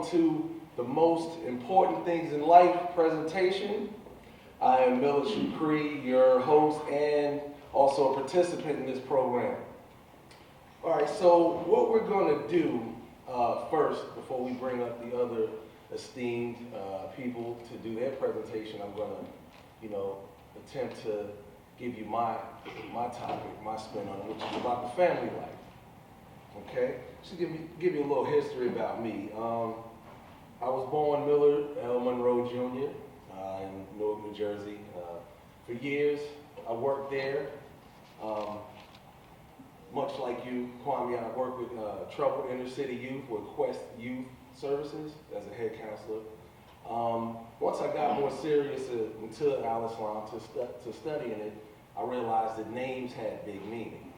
welcome to the most important things in life presentation. I am Millard Shukree, your host and also a participant in this program. All right, so what we're going to do first, before we bring up the other esteemed people to do their presentation, I'm going to, attempt to give you my topic, my spin on it, which is about the family life. Okay, so give you a little history about me. I was born Millard L. Monroe Jr. In Newark, New Jersey. For years, I worked there. Much like you, Kwame, I worked with troubled inner city youth with Quest Youth Services as a head counselor. Once I got more serious into Al-Islam, to studying it, I realized that names had big meaning.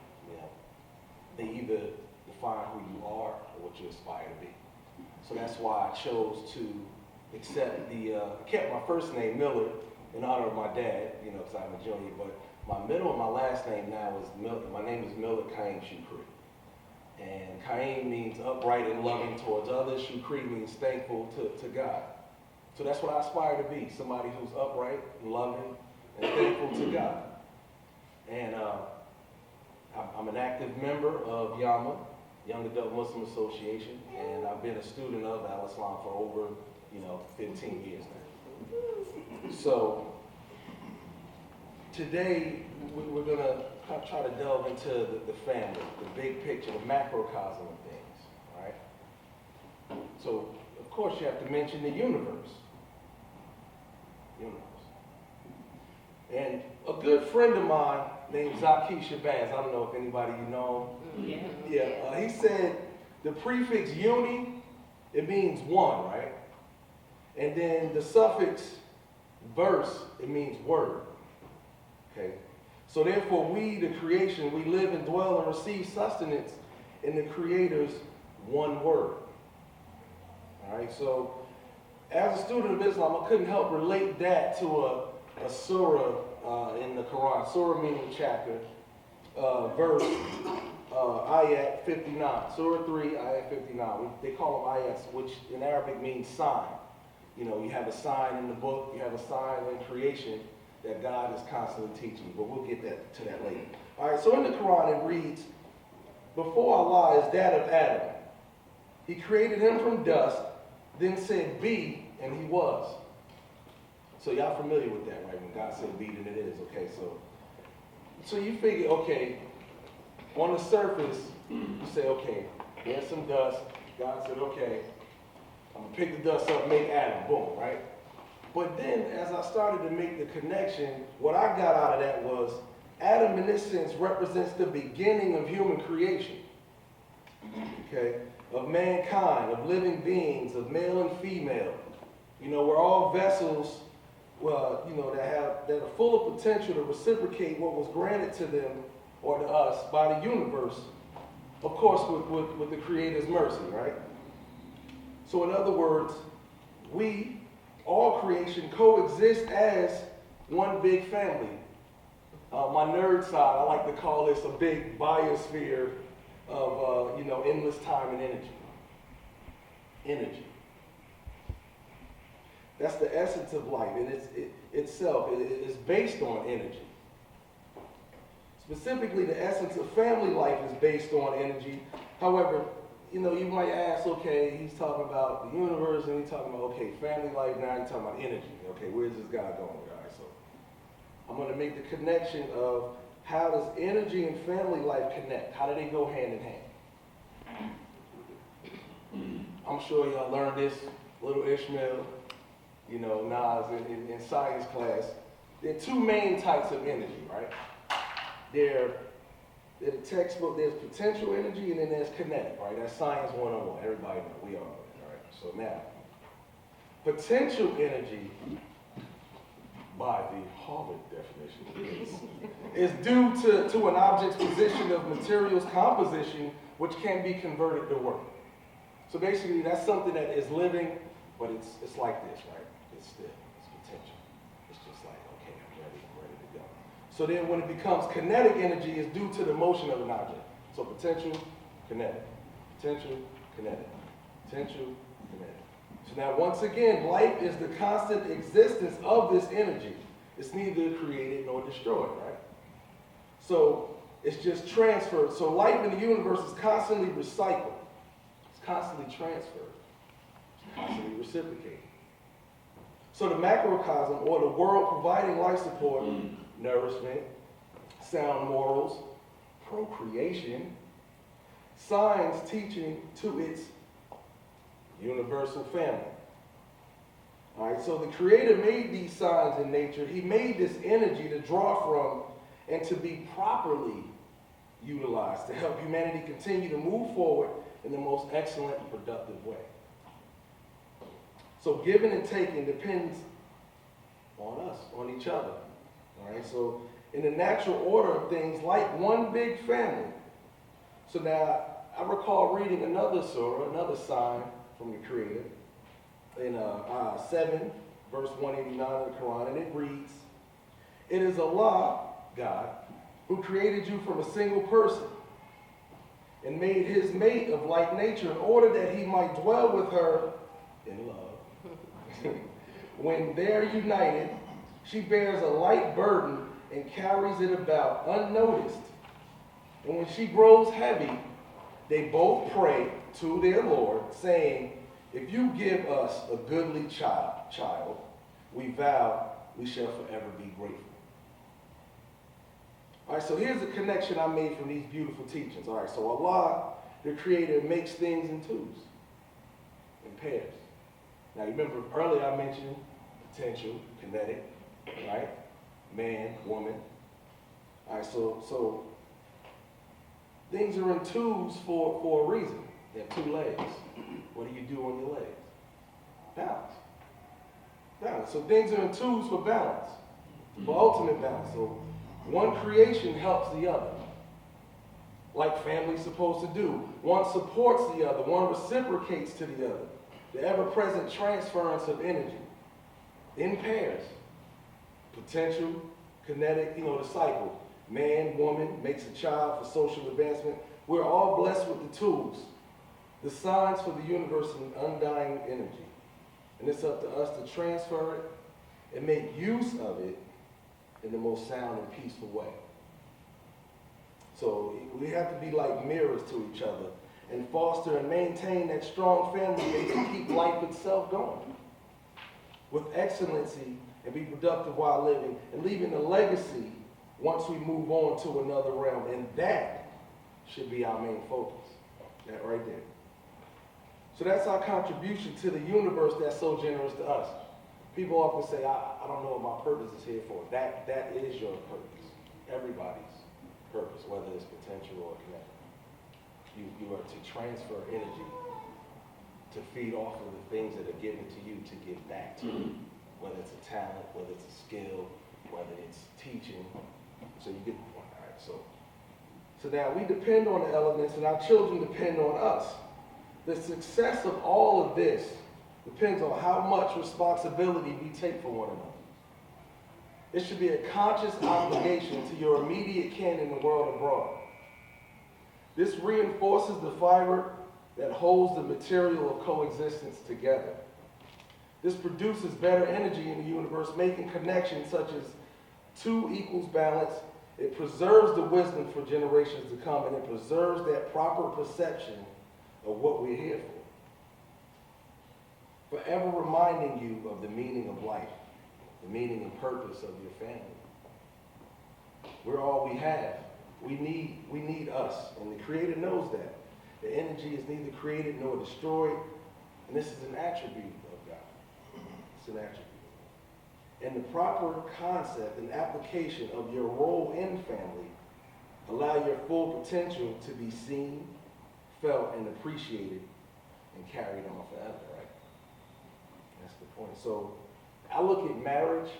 They either define who you are or what you aspire to be. So that's why I chose to accept kept my first name, Millard, in honor of my dad, because I'm a junior, but my middle and my last name now is Millard. My name is Millard Kwame Shukree. And Kwame means upright and loving towards others. Shukree means thankful to God. So that's what I aspire to be, somebody who's upright and loving and thankful to God. And I'm an active member of YAMA, Young Adult Muslim Association, and I've been a student of Al-Islam for over, 15 years now. So today we're going to try to delve into the family, the big picture, the macrocosm of things, all right? So, of course, you have to mention the universe. And a good friend of mine named Zaki Shabazz, I don't know if anybody you know him. Yeah. He said the prefix uni, it means one, right? And then the suffix verse, it means word. Okay? So therefore we, the creation, we live and dwell and receive sustenance in the Creator's one word. All right, so as a student of Islam, I couldn't help relate that to a surah in the Quran. Surah meaning chapter, verse, ayat 59. Surah 3, ayat 59. They call them ayats, which in Arabic means sign. You have a sign in the book, you have a sign in creation that God is constantly teaching, but we'll get to that later. All right, so in the Quran it reads, before Allah is that of Adam. He created him from dust, then said be, and he was. So y'all familiar with that, right? When God said be, then it is. Okay, so you figure, okay, on the surface, you say, okay, there's some dust. God said, okay, I'm going to pick the dust up, make Adam, boom, right? But then as I started to make the connection, what I got out of that was Adam in this sense represents the beginning of human creation, okay? Of mankind, of living beings, of male and female. We're all vessels, that are full of potential to reciprocate what was granted to them or to us by the universe, of course with the Creator's mercy, right? So in other words, we, all creation, coexist as one big family. My nerd side, I like to call this a big biosphere of, endless time and energy. Energy. That's the essence of life, and itself is based on energy. Specifically, the essence of family life is based on energy. However, you might ask, okay, he's talking about the universe, and he's talking about, okay, family life, now he's talking about energy. Okay, where's this guy going, guys? So I'm going to make the connection of how does energy and family life connect? How do they go hand in hand? I'm sure y'all learned this, little Ishmael, Nas in science class. There are two main types of energy, right? They're the textbook, there's potential energy and then there's kinetic, right? That's science 101. Everybody knows, we all know that, all right? So now, potential energy, by the Harvard definition, is due to an object's position of materials composition which can be converted to work. So basically, that's something that is living, but it's like this, right? It's still, it's potential. It's just like, okay, I'm ready to go. So then when it becomes kinetic energy, it's due to the motion of an object. So potential, kinetic. Potential, kinetic. Potential, kinetic. Now, once again, life is the constant existence of this energy. It's neither created nor destroyed, right? So it's just transferred. So life in the universe is constantly recycled. It's constantly transferred. It's constantly reciprocated. So the macrocosm, or the world providing life support, nourishment, sound morals, procreation, signs teaching to its universal family. All right, so the Creator made these signs in nature. He made this energy to draw from and to be properly utilized to help humanity continue to move forward in the most excellent and productive way. So giving and taking depends on us, on each other. All right, so in the natural order of things, like one big family. So now, I recall reading another surah, another sign from the Creator, in 7, verse 189 of the Quran, and it reads, "It is Allah, God, who created you from a single person and made his mate of like nature in order that he might dwell with her in love. When they're united, she bears a light burden and carries it about unnoticed. And when she grows heavy, they both pray to their Lord, saying, 'If you give us a goodly child, we vow we shall forever be grateful.'" All right, so here's a connection I made from these beautiful teachings. All right, so Allah, the Creator, makes things in twos, in pairs. Now, you remember earlier I mentioned potential, kinetic, right? Man, woman. All right, so things are in twos for a reason. They have two legs. What do you do on your legs? Balance. Balance. So things are in twos for balance, for ultimate balance. So one creation helps the other, like family's supposed to do. One supports the other. One reciprocates to the other. The ever-present transference of energy in pairs. Potential, kinetic, the cycle. Man, woman, makes a child for social advancement. We're all blessed with the tools, the signs for the universe and undying energy. And it's up to us to transfer it and make use of it in the most sound and peaceful way. So we have to be like mirrors to each other and foster and maintain that strong family base to keep life itself going with excellency and be productive while living and leaving a legacy once we move on to another realm. And that should be our main focus. That right there. So that's our contribution to the universe that's so generous to us. People often say, I don't know what my purpose is here for. That is your purpose. Everybody's purpose, whether it's potential or kinetic. You are to transfer energy, to feed off of the things that are given to you, to give back to you. Whether it's a talent, whether it's a skill, whether it's teaching. So you get the point, all right? So now we depend on the elements and our children depend on us. The success of all of this depends on how much responsibility we take for one another. It should be a conscious obligation to your immediate kin in the world abroad. This reinforces the fiber that holds the material of coexistence together. This produces better energy in the universe, making connections such as 2 equals balance. It preserves the wisdom for generations to come, and it preserves that proper perception of what we're here for. Forever reminding you of the meaning of life, the meaning and purpose of your family. We're all we have. We need us, and the Creator knows that. The energy is neither created nor destroyed, and this is an attribute of God. It's an attribute. And the proper concept and application of your role in family allow your full potential to be seen, felt, and appreciated, and carried on forever, right? That's the point. So I look at marriage,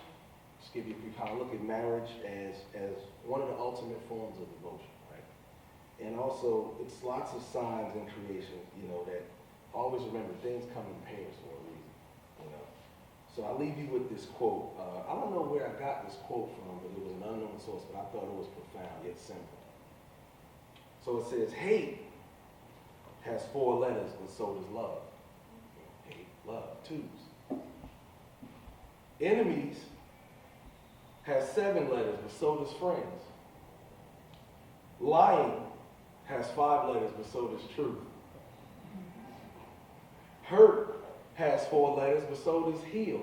just give you a few comments, I look at marriage as one of the ultimate forms of devotion, right? And also, it's lots of signs in creation, that always remember things come in pairs for a reason, So I'll leave you with this quote. I don't know where I got this quote from, but it was an unknown source, but I thought it was profound, yet simple. So it says, hate has 4 letters, but so does love. Hate, love. twos. Enemies has 7 letters, but so does friends. Lying has 5 letters, but so does truth. Hurt has 4 letters, but so does heal.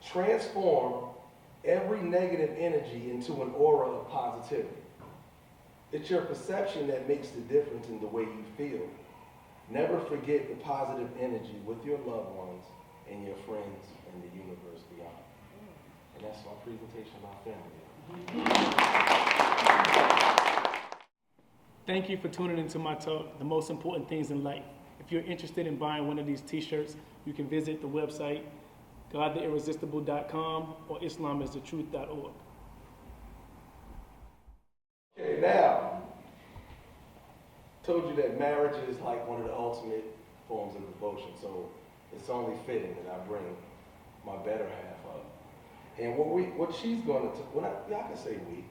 Transform every negative energy into an aura of positivity. It's your perception that makes the difference in the way you feel. Never forget the positive energy with your loved ones and your friends and the universe beyond. And that's my presentation on family. Thank you for tuning into my talk, The Most Important Things in Life. If you're interested in buying one of these t-shirts, you can visit the website godtheirresistible.com or islamisthetruth.org. Okay, now, told you that marriage is like one of the ultimate forms of devotion, so it's only fitting that I bring my better half up. And what she's going to, I can say we,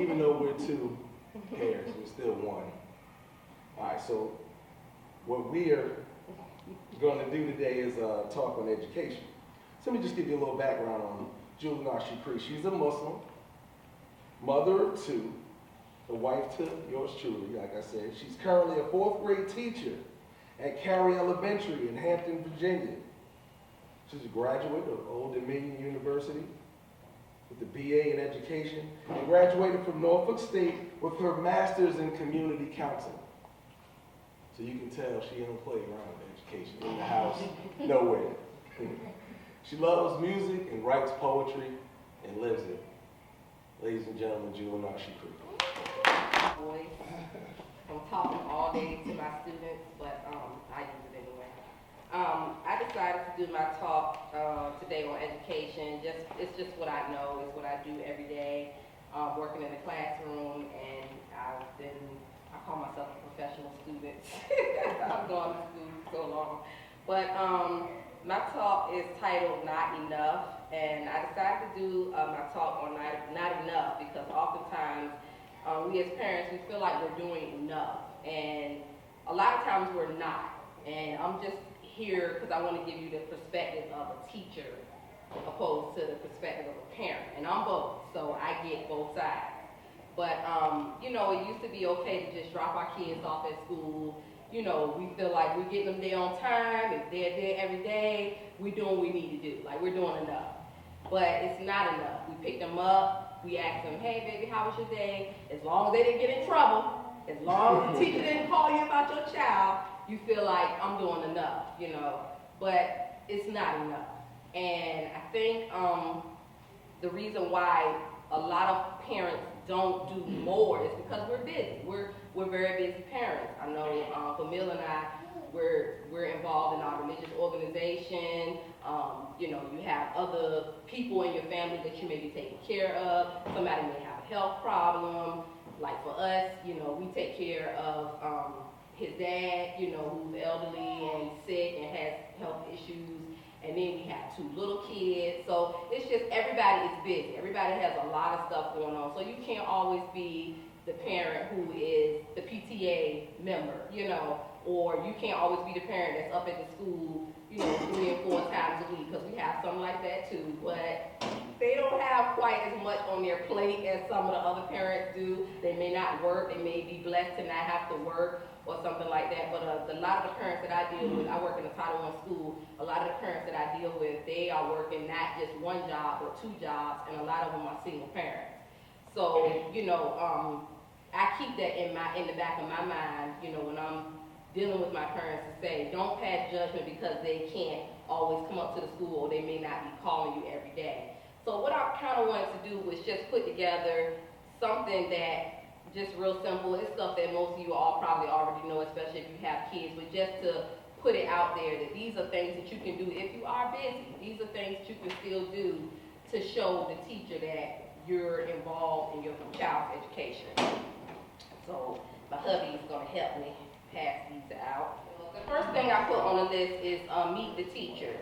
even though we're 2 pairs, we're still one. All right, so what we are going to do today is talk on education. So let me just give you a little background on Jullanar Shukree. She's a Muslim, mother of 2, the wife to yours truly, like I said. She's currently a 4th grade teacher at Cary Elementary in Hampton, Virginia. She's a graduate of Old Dominion University with a BA in education and graduated from Norfolk State with her master's in community counseling. So you can tell she don't play around with education in the house, nowhere. She loves music and writes poetry and lives it. Ladies and gentlemen, Jullanar Shukree. Voice. I'm talking all day to my students, but I use it anyway. I decided to do my talk today on education. It's just what I know. It's what I do every day, working in the classroom, and I call myself a professional student. I've gone to school so long. But my talk is titled Not Enough, and I decided to do my talk on not enough because oftentimes we as parents, we feel like we're doing enough, and a lot of times we're not. And I'm just here because I want to give you the perspective of a teacher opposed to the perspective of a parent, and I'm both, so I get both sides. But, you know, it used to be okay to just drop our kids off at school. You know, we feel like we're getting them there on time. If they're there every day, we're doing what we need to do. Like, we're doing enough. But it's not enough. We pick them up. We ask them, hey, baby, how was your day? As long as they didn't get in trouble, as long as the teacher didn't call you about your child, you feel like I'm doing enough, you know. But it's not enough. And I think the reason why a lot of parents don't do more is because we're busy. We're very busy parents. I know Camille and I, we're involved in our religious organization. You know, you have other people in your family that you may be taking care of. Somebody may have a health problem. Like for us, you know, we take care of his dad, you know, who's elderly and sick and has health issues. And then we have 2 little kids. So it's just everybody is busy. Everybody has a lot of stuff going on. So you can't always be the parent who is the PTA member, you know, or you can't always be the parent that's up at the school, you know, 3 and 4 times a week, because we have something like that too. But they don't have quite as much on their plate as some of the other parents do. They may not work. They may be blessed to not have to work or something like that. But a lot of the parents that I deal with, I work in a Title I school, a lot of the parents that I deal with, they are working not just 1 job or 2 jobs, and a lot of them are single parents. So, you know, I keep that in the back of my mind, you know, when I'm dealing with my parents, to say, don't pass judgment because they can't always come up to the school or they may not be calling you every day. So what I kind of wanted to do was just put together something that just real simple. It's stuff that most of you all probably already know, especially if you have kids, but just to put it out there that these are things that you can do if you are busy. These are things that you can still do to show the teacher that you're involved in your child's education. So my hubby is going to help me pass these out. The first thing I put on the list is meet the teacher.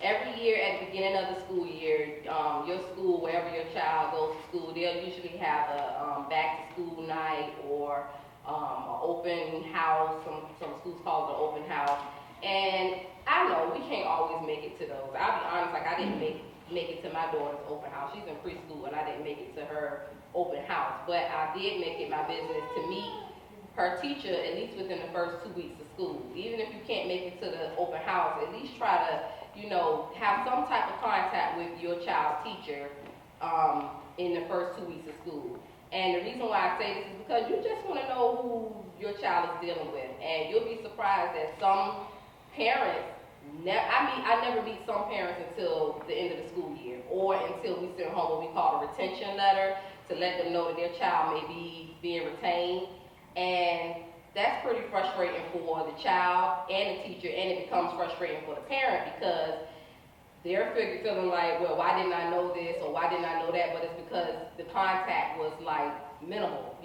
Every year at the beginning of the school year, your school, wherever your child goes to school, they'll usually have a back-to-school night or an open house. Some schools call it an open house. And to those. I'll be honest, like I didn't make it to my daughter's open house. She's in preschool and I didn't make it to her open house. But I did make it my business to meet her teacher at least within the first 2 weeks of school. Even if you can't make it to the open house, at least try to, have some type of contact with your child's teacher in the first 2 weeks of school. And the reason why I say this is because you just want to know who your child is dealing with. And you'll be surprised that some parents, I never meet some parents until the end of the school year or until we send home what we call a retention letter to let them know that their child may be being retained. And that's pretty frustrating for the child and the teacher, and it becomes frustrating for the parent because they're feeling like, well, why didn't I know this or why didn't I know that? But it's because the contact was like minimal,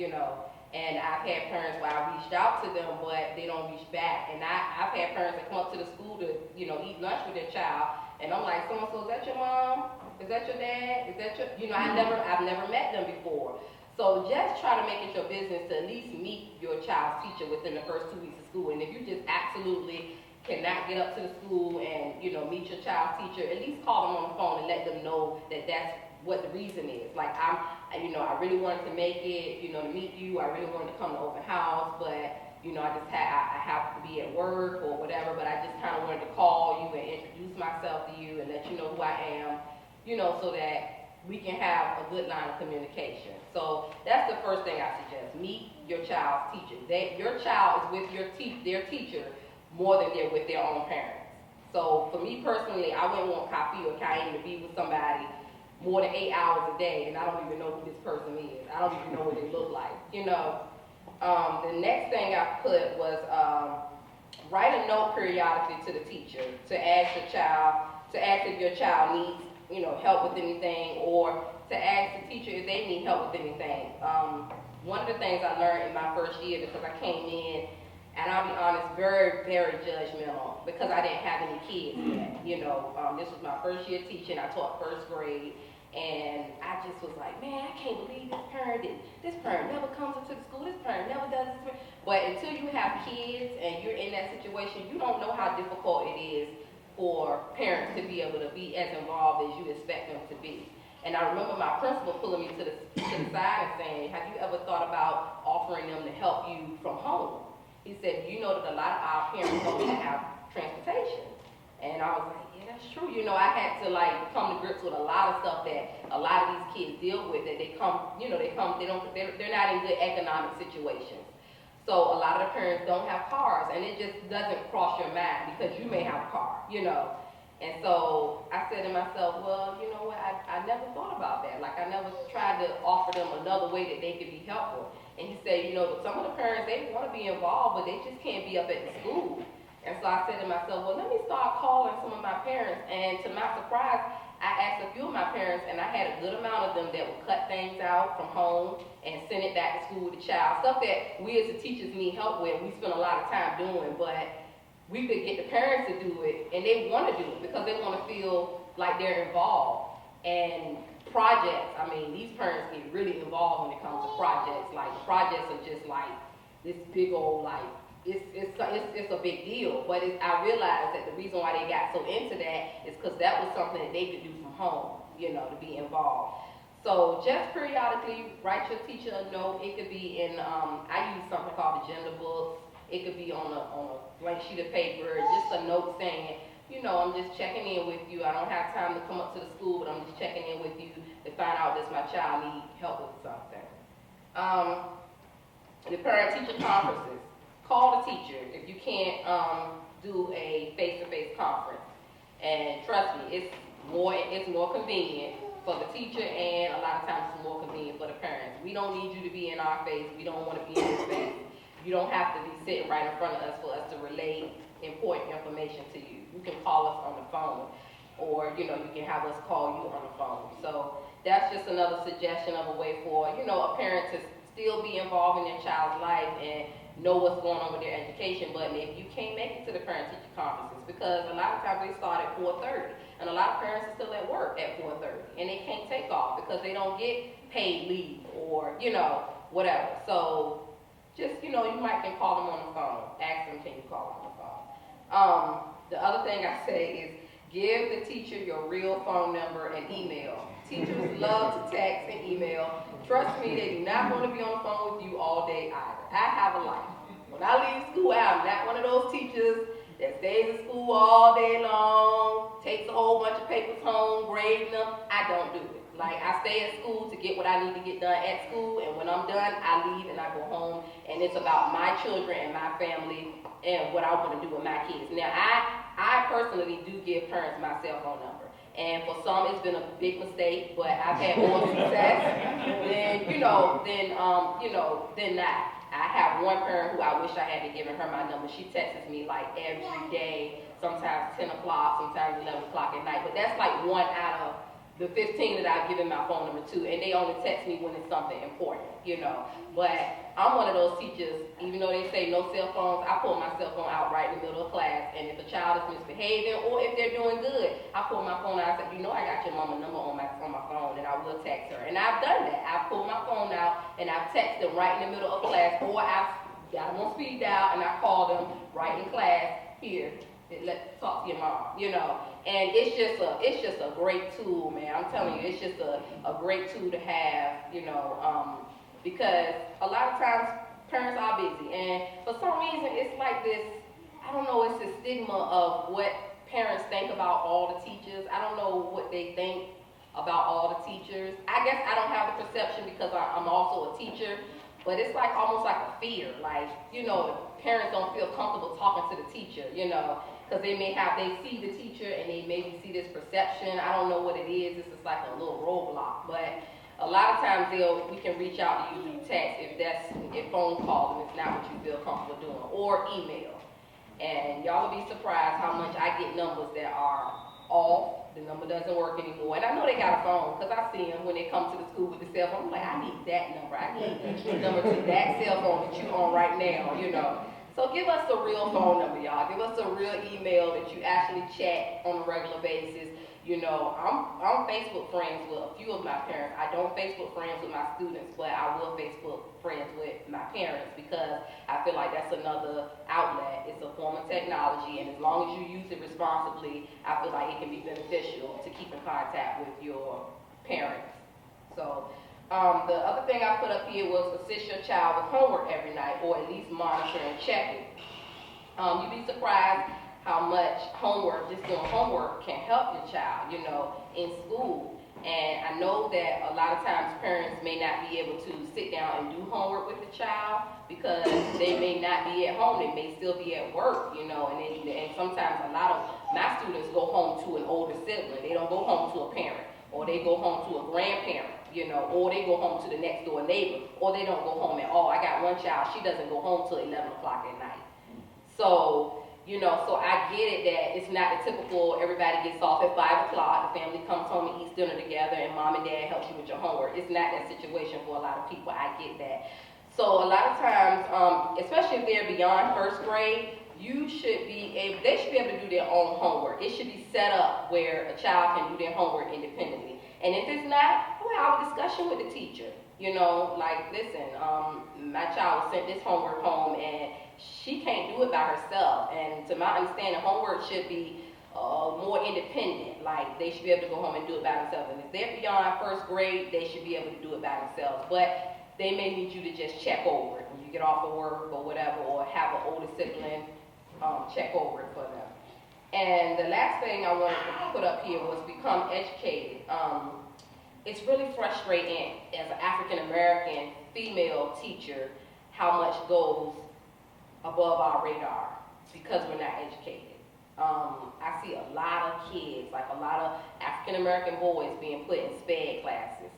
And I've had parents where I reached out to them, but they don't reach back. And I've had parents that come up to the school to, eat lunch with their child, and I'm like, so-and-so, is that your mom? Is that your dad? Is that your, I've never met them before. So just try to make it your business to at least meet your child's teacher within the first 2 weeks of school. And if you just absolutely cannot get up to the school and, meet your child's teacher, at least call them on the phone and let them know that that's what the reason is. Like, I really wanted to make it, to meet you. I really wanted to come to open house, but, I have to be at work or whatever, but I just kind of wanted to call you and introduce myself to you and let you know who I am, so that we can have a good line of communication. So that's the first thing I suggest. Meet your child's teacher. Your child is with their teacher more than they're with their own parents. So for me personally, I wouldn't want Kafi or Kaim to be with somebody more than 8 hours a day, and I don't even know who this person is. I don't even know what they look like, The next thing I put was write a note periodically to the teacher to ask if your child needs help with anything, or to ask the teacher if they need help with anything. One of the things I learned in my first year, because I came in, and I'll be honest, very, very judgmental, because I didn't have any kids yet. This was my first year teaching. I taught first grade, and I just was like, man, I can't believe this parent never comes into the school, this parent never does this. But until you have kids and you're in that situation, you don't know how difficult it is for parents to be able to be as involved as you expect them to be. And I remember my principal pulling me to the side and saying, have you ever thought about offering them to help you from home? He said, you know that a lot of our parents don't have transportation. And I was like, yeah, that's true. I had to come to grips with a lot of stuff that a lot of these kids deal with, that they're not in good economic situations. So a lot of the parents don't have cars, and it just doesn't cross your mind because you may have a car, And so I said to myself, well, you know what, I never thought about that. Like, I never tried to offer them another way that they could be helpful. And he said, some of the parents, they want to be involved, but they just can't be up at the school. And so I said to myself, well, let me start calling some of my parents. And to my surprise, I asked a few of my parents, and I had a good amount of them that would cut things out from home and send it back to school with the child. Stuff that we as the teachers need help with, we spend a lot of time doing, but we could get the parents to do it, and they want to do it because they want to feel like they're involved. And projects, these parents get really involved when it comes to projects. Like, projects are just like this big old, it's a big deal. But I realized that the reason why they got so into that is because that was something that they could do from home, to be involved. So just periodically write your teacher a note. It could be in, I use something called agenda books. It could be on a blank sheet of paper, just a note saying, I'm just checking in with you. I don't have time to come up to the school, but I'm just checking in with you to find out does my child need help with something. The parent-teacher conferences. Call the teacher if you can't do a face-to-face conference. And trust me, it's more convenient for the teacher, and a lot of times it's more convenient for the parents. We don't need you to be in our face. We don't want to be in your face. You don't have to be sitting right in front of us for us to relay important information to you. You can call us on the phone, or you can have us call you on the phone. So that's just another suggestion of a way for a parent to still be involved in their child's life and know what's going on with their education. But if you can't make it to the parent-teacher conferences, because a lot of times they start at 4:30, and a lot of parents are still at work at 4:30, and they can't take off because they don't get paid leave or whatever. So just you might can call them on the phone. Ask them, can you call them on the phone? The other thing I say is Give the teacher your real phone number and email. Teachers love to text and email. Trust me, they do not want to be on the phone with you all day either. I have a life. When I leave school, I'm not one of those teachers that stays in school all day long, takes a whole bunch of papers home, grading them. I don't do it. Like, I stay at school to get what I need to get done at school, and when I'm done, I leave and I go home, and it's about my children and my family and what I want to do with my kids. Now, I personally do give parents my cell phone number, and for some, it's been a big mistake, but I've had more success than not. I have one parent who I wish I had given her my number. She texts me like every day, sometimes 10 o'clock, sometimes 11 o'clock at night, but that's like 1 out of the 15 that I've given my phone number to, and they only text me when it's something important, But I'm one of those teachers, even though they say no cell phones, I pull my cell phone out right in the middle of class, and if a child is misbehaving or if they're doing good, I pull my phone out and say, I got your mama number on my phone, and I will text her. And I've done that. I've pulled my phone out, and I've texted them right in the middle of class, or I've got them on speed dial, and I call them right in class, here, let's talk to your mom, And it's just a great tool, man. I'm telling you, it's just a great tool to have, because a lot of times parents are busy, and for some reason it's like this, I don't know, it's the stigma of what parents think about all the teachers. I don't know what they think about all the teachers. I guess I don't have the perception because I'm also a teacher, but it's like almost like a fear, like, parents don't feel comfortable talking to the teacher, because they see the teacher and they maybe see this perception. I don't know what it is. It's just like a little roadblock. But a lot of times we can reach out to you through text if phone calls and it's not what you feel comfortable doing, or email. And y'all will be surprised how much I get numbers that are off. The number doesn't work anymore. And I know they got a phone because I see them when they come to the school with the cell phone. I'm like, I need that number. I need the number to that cell phone that you're on right now, So give us a real phone number, y'all. Give us a real email that you actually chat on a regular basis. I'm Facebook friends with a few of my parents. I don't Facebook friends with my students, but I will Facebook friends with my parents because I feel like that's another outlet. It's a form of technology, and as long as you use it responsibly, I feel like it can be beneficial to keep in contact with your parents. So the other thing I put up here was assist your child with homework every night, or at least monitor and check it. You'd be surprised how much just doing homework can help your child, in school. And I know that a lot of times parents may not be able to sit down and do homework with the child because they may not be at home, they may still be at work, and sometimes a lot of my students go home to an older sibling. They don't go home to a parent, or they go home to a grandparent, or they go home to the next door neighbor, or they don't go home at all. I got one child, she doesn't go home till 11 o'clock at night. So, so I get it that it's not the typical everybody gets off at 5 o'clock, the family comes home and eats dinner together, and mom and dad helps you with your homework. It's not that situation for a lot of people. I get that. So a lot of times, especially if they're beyond first grade, they should be able to do their own homework. It should be set up where a child can do their homework independently. And if it's not, we'll have a discussion with the teacher. Like, listen, my child was sent this homework home and she can't do it by herself. And to my understanding, homework should be more independent. Like, they should be able to go home and do it by themselves. And if they're beyond first grade, they should be able to do it by themselves. But they may need you to just check over it when you get off of work or whatever, or have an older sibling check over it for them. And the last thing I wanted to put up here was become educated. It's really frustrating as an African-American female teacher how much goes above our radar because we're not educated. I see a lot of kids, like a lot of African-American boys being put in SPED classes.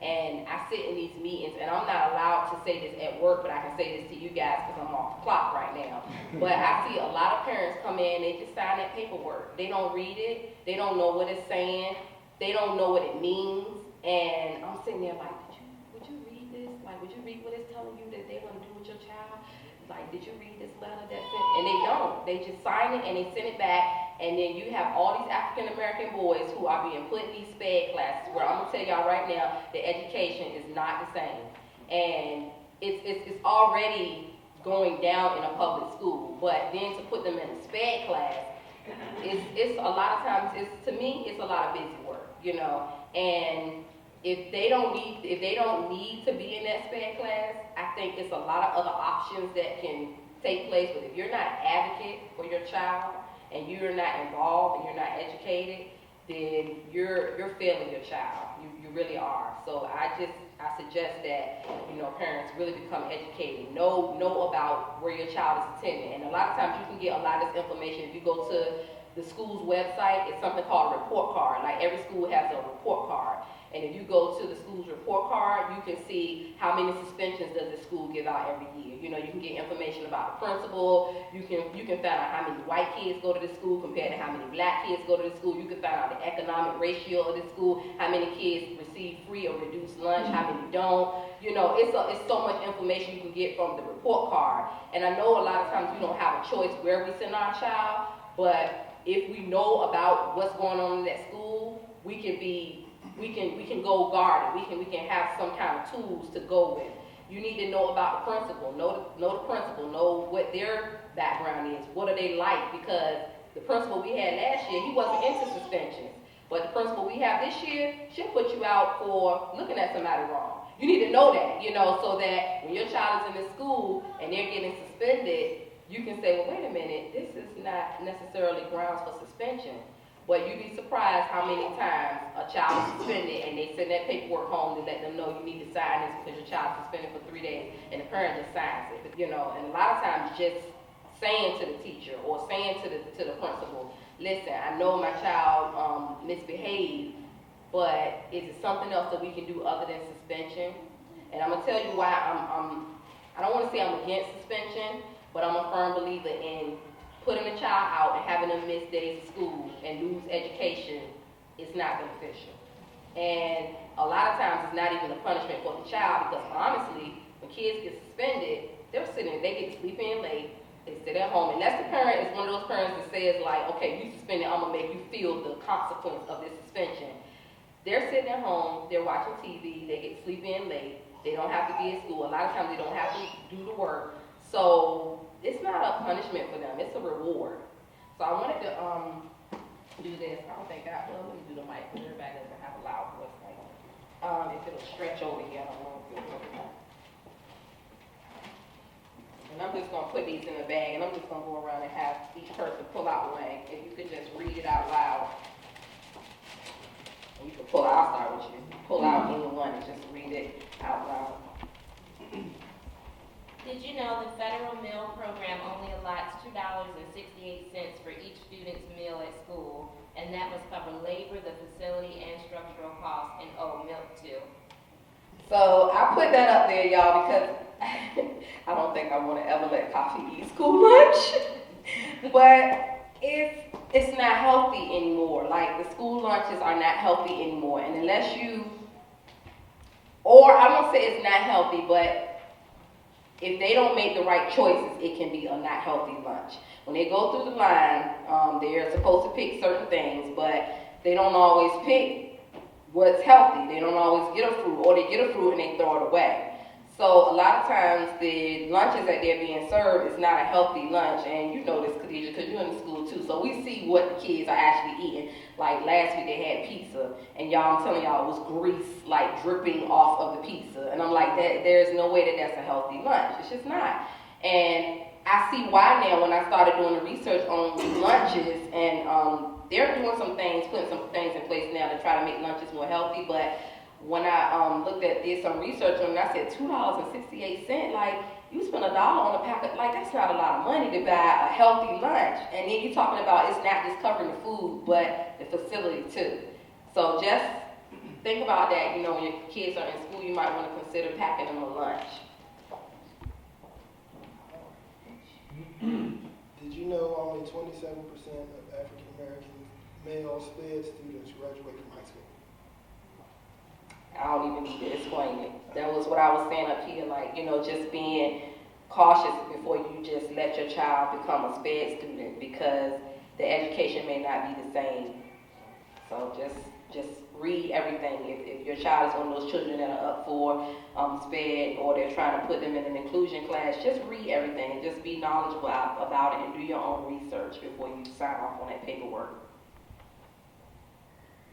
And I sit in these meetings, and I'm not allowed to say this at work, but I can say this to you guys because I'm off the clock right now. But I see a lot of parents come in, they just sign that paperwork. They don't read it. They don't know what it's saying. They don't know what it means. And I'm sitting there like, would you read this? Like, would you read what it's telling you that they want to do with your child? Like, did you read this letter that's sent? And they don't. They just sign it and they send it back. And then you have all these African-American boys who are being put in these SPED classes where I'm going to tell y'all right now, the education is not the same. And it's already going down in a public school. But then to put them in a SPED class, it's a lot of times, to me, it's a lot of busy work, you know, and if they don't need to be in that SPED class, I think it's a lot of other options that can take place. But if you're not an advocate for your child and you're not involved and you're not educated, then you're failing your child. You really are. So I suggest that, you know, parents really become educated, know about where your child is attending. And a lot of times you can get a lot of this information if you go to the school's website. It's something called a report card. Like every school has a report card. And if you go to the school's report card, you can see how many suspensions does the school give out every year. You know, you can get information about the principal. You can find out how many white kids go to the school compared to how many black kids go to the school. You can find out the economic ratio of the school, how many kids receive free or reduced lunch, how many don't. You know, it's so much information you can get from the report card. And I know a lot of times we don't have a choice where we send our child, but if we know about what's going on in that school, we can go guarded. We can have some kind of tools to go with. You need to know about the principal, know the principal, know what their background is, what are they like, because the principal we had last year, he wasn't into suspensions. But the principal we have this year, she'll put you out for looking at somebody wrong. You need to know that, you know, so that when your child is in the school and they're getting suspended, you can say, well, wait a minute, this is not necessarily grounds for suspension. But you'd be surprised how many times a child is suspended and they send that paperwork home to let them know you need to sign this because your child's suspended for 3 days, and the parent just signs it. You know, and a lot of times just saying to the teacher or saying to the principal, listen, I know my child misbehaved, but is it something else that we can do other than suspension? And I'm gonna tell you why I don't want to say I'm against suspension, but I'm a firm believer in putting a child out and having them miss days of school and lose education is not beneficial. And a lot of times it's not even a punishment for the child, because honestly, when kids get suspended, they get to sleep in late, they sit at home. Unless the parent is one of those parents that says like, okay, you suspended, I'm gonna make you feel the consequence of this suspension. They're sitting at home, they're watching TV, they get to sleep in late, they don't have to be at school. A lot of times they don't have to do the work. So it's not a punishment for them, it's a reward. So I wanted to do this. I don't think let me do the mic because everybody doesn't have a loud voice. If it'll stretch over here, I don't know if it'll work. And I'm just gonna put these in a bag and I'm just gonna go around and have each person pull out one. If you could just read it out loud. You can pull out, I'll start with you. Pull out any one and just read it out loud. Did you know the federal meal program only allots $2.68 for each student's meal at school, and that must cover labor, the facility, and structural costs, and milk too? So I put that up there, y'all, because I don't think I want to ever let Coffee eat school lunch. But it's not healthy anymore. Like, the school lunches are not healthy anymore. And unless I won't say it's not healthy, but if they don't make the right choices, it can be a not healthy lunch. When they go through the line, they're supposed to pick certain things, but they don't always pick what's healthy. They don't always get a fruit, or they get a fruit and they throw it away. So a lot of times the lunches that they're being served is not a healthy lunch, and you know this, Khadijah, because you're in the school too. So we see what the kids are actually eating. Like last week they had pizza, and y'all, I'm telling y'all, it was grease like dripping off of the pizza, and I'm like, there's no way that that's a healthy lunch. It's just not. And I see why now when I started doing the research on lunches, and they're doing some things, putting some things in place now to try to make lunches more healthy. But when I did some research on it, I said $2.68, like, you spend $1 on a pack of, like, that's not a lot of money to buy a healthy lunch. And then you're talking about it's not just covering the food, but the facility too. So just think about that, you know, when your kids are in school, you might want to consider packing them a lunch. Did you know only 27% of African American male SPED students graduate from high school? I don't even need to explain it. That was what I was saying up here, like, you know, just being cautious before you just let your child become a SPED student, because the education may not be the same. So just read everything. If your child is one of those children that are up for SPED, or they're trying to put them in an inclusion class, just read everything and just be knowledgeable about it and do your own research before you sign off on that paperwork.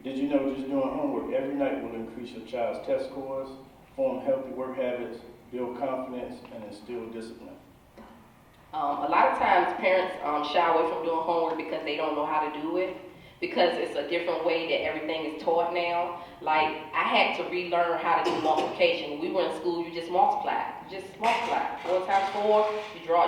Did you know just doing homework every night will increase your child's test scores, form healthy work habits, build confidence, and instill discipline? A lot of times parents shy away from doing homework because they don't know how to do it, because it's a different way that everything is taught now. Like, I had to relearn how to do multiplication. When we were in school, you just multiply. You just multiply. 4 times 4,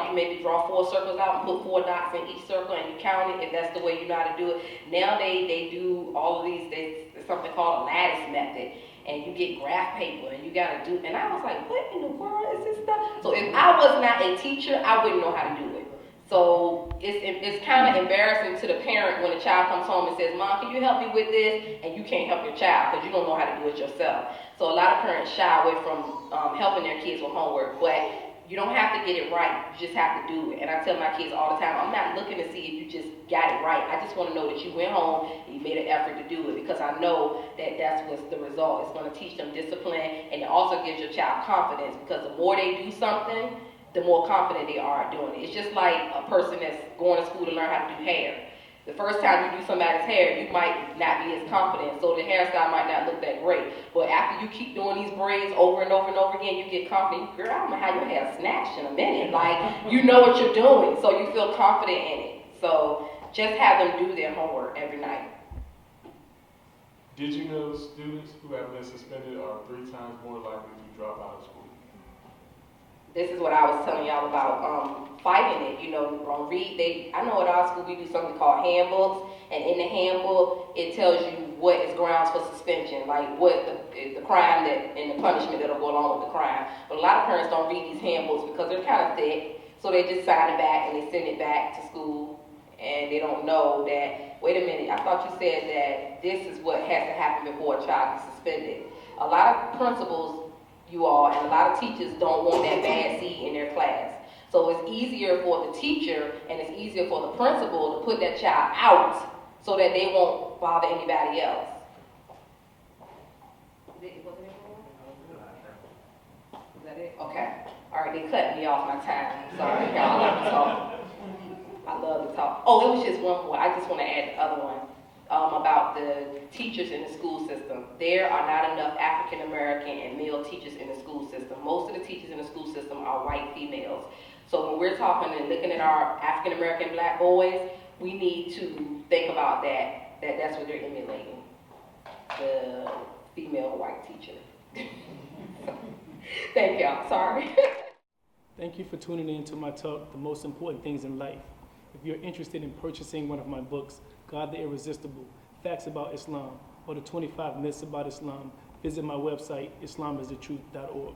you maybe draw 4 circles out and put 4 dots in each circle, and you count it if that's the way you know how to do it. Now they do all of these, there's something called a lattice method. And you get graph paper, and you gotta do, and I was like, what in the world is this stuff? So if I was not a teacher, I wouldn't know how to do it. So it's kind of embarrassing to the parent when a child comes home and says, Mom, can you help me with this? And you can't help your child because you don't know how to do it yourself. So a lot of parents shy away from helping their kids with homework, but you don't have to get it right, you just have to do it. And I tell my kids all the time, I'm not looking to see if you just got it right. I just want to know that you went home and you made an effort to do it, because I know that that's what's the result. It's going to teach them discipline, and it also gives your child confidence, because the more they do something, the more confident they are doing it. It's just like a person that's going to school to learn how to do hair. The first time you do somebody's hair, you might not be as confident, so the hairstyle might not look that great. But after you keep doing these braids over and over and over again, you get confident. Girl, I'm gonna have your hair snatched in a minute. Like, you know what you're doing, so you feel confident in it. So just have them do their homework every night. Did you know students who have been suspended are 3 times more likely to drop out of school? This is what I was telling y'all about fighting it. You know, I know at our school we do something called handbooks, and in the handbook it tells you what is grounds for suspension, like what the crime that and the punishment that'll go along with the crime. But a lot of parents don't read these handbooks because they're kind of thick, so they just sign it back and they send it back to school, and they don't know that, wait a minute, I thought you said that this is what has to happen before a child is suspended. A lot of principals, you all, and a lot of teachers don't want that bad seed in their class. So it's easier for the teacher and it's easier for the principal to put that child out so that they won't bother anybody else. Is that it? Okay. All right, they cut me off my time. Sorry, y'all. I love to talk. I love to talk. Oh, it was just one more. I just want to add the other one. About the teachers in the school system. There are not enough African American and male teachers in the school system. Most of the teachers in the school system are white females. So when we're talking and looking at our African American black boys, we need to think about that's what they're emulating, the female white teacher. Thank y'all. Sorry. Thank you for tuning in to my talk, The Most Important Things in Life. If you're interested in purchasing one of my books, God the Irresistible, Facts About Islam, or the 25 Myths About Islam, visit my website, islamisthetruth.org.